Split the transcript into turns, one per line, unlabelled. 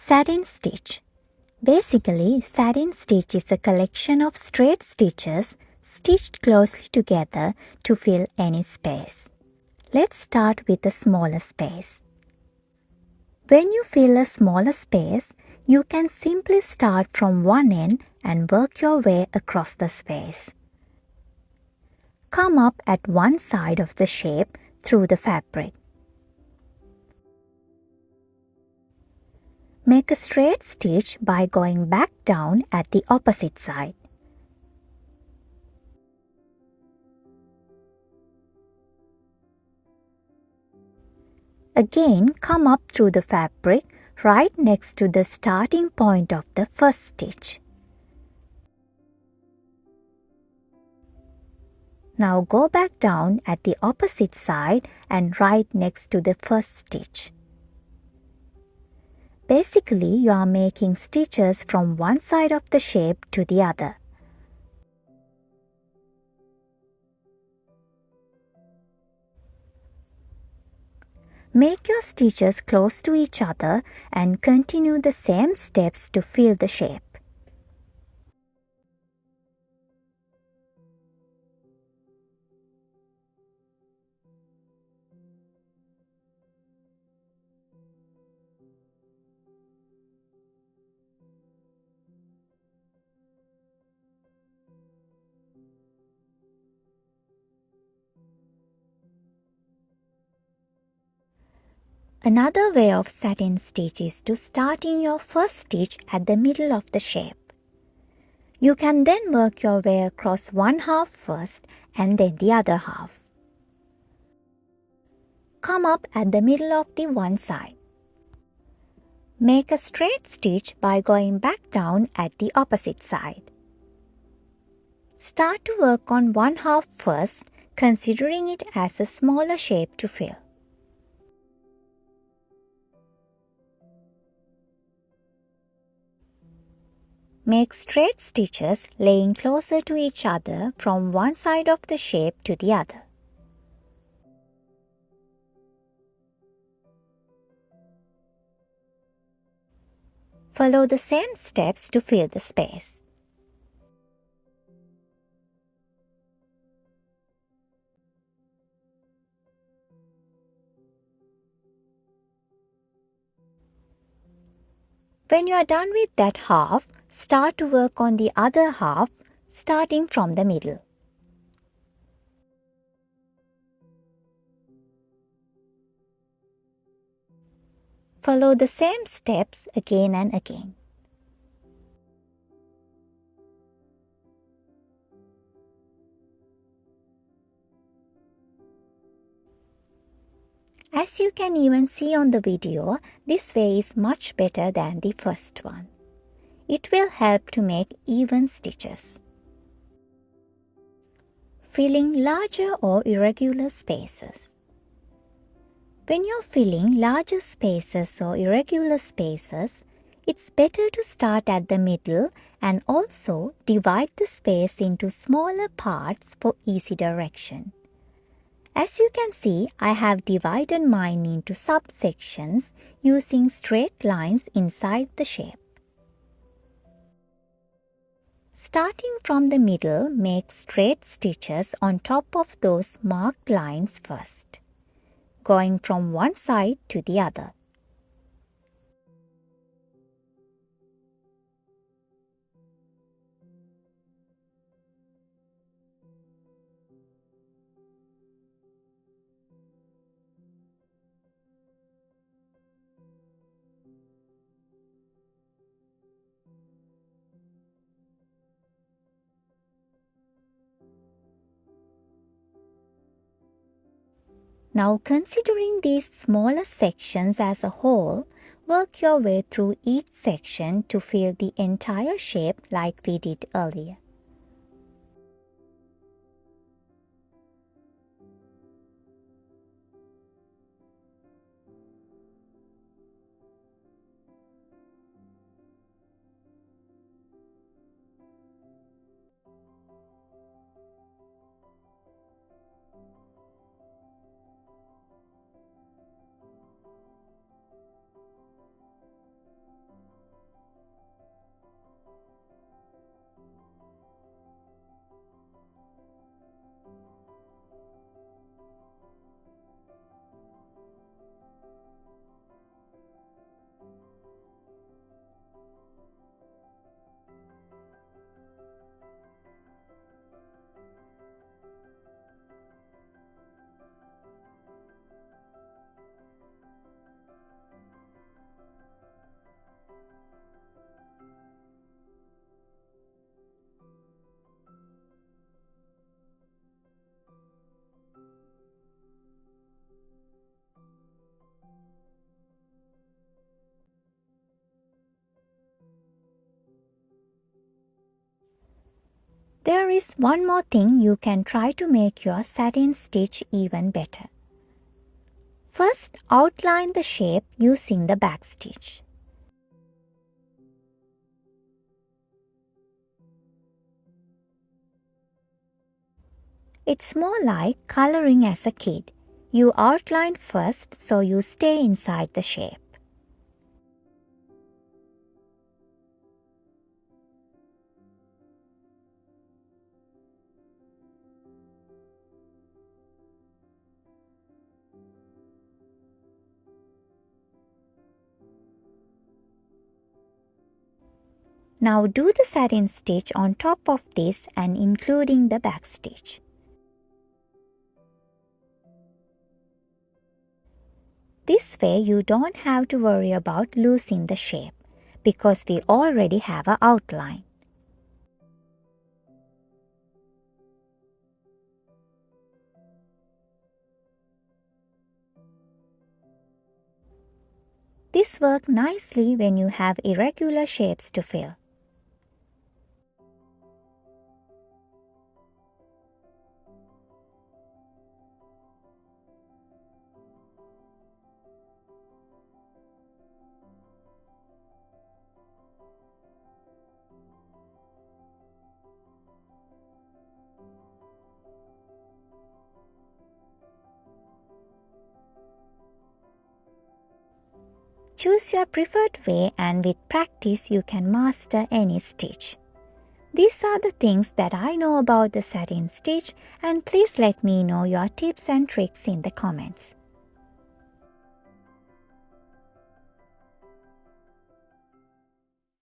Satin stitch. Basically, satin stitch is a collection of straight stitches stitched closely together to fill any space. Let's start with the smaller space. When you fill a smaller space, you can simply start from one end and work your way across the space. Come up at one side of the shape through the fabric. Make a straight stitch by going back down at the opposite side. Again, come up through the fabric right next to the starting point of the first stitch. Now go back down at the opposite side and right next to the first stitch. Basically, you are making stitches from one side of the shape to the other. Make your stitches close to each other and continue the same steps to fill the shape. Another way of satin stitch is to starting your first stitch at the middle of the shape. You can then work your way across one half first and then the other half. Come up at the middle of the one side. Make a straight stitch by going back down at the opposite side. Start to work on one half first, considering it as a smaller shape to fill. Make straight stitches laying closer to each other from one side of the shape to the other. Follow the same steps to fill the space. When you are done with that half, start to work on the other half, starting from the middle. Follow the same steps again and again. As you can even see on the video, this way is much better than the first one. It will help to make even stitches. Filling larger or irregular spaces. When you're filling larger spaces or irregular spaces, it's better to start at the middle and also divide the space into smaller parts for easy direction. As you can see, I have divided mine into subsections using straight lines inside the shape. Starting from the middle, make straight stitches on top of those marked lines first, going from one side to the other. Now, considering these smaller sections as a whole, work your way through each section to fill the entire shape like we did earlier. There is one more thing you can try to make your satin stitch even better. First, outline the shape using the backstitch. It's more like coloring as a kid. You outline first so you stay inside the shape. Now do the satin stitch on top of this and including the backstitch. This way you don't have to worry about losing the shape because we already have an outline. This works nicely when you have irregular shapes to fill. Choose your preferred way and with practice you can master any stitch. These are the things that I know about the satin stitch, and please let me know your tips and tricks in the comments.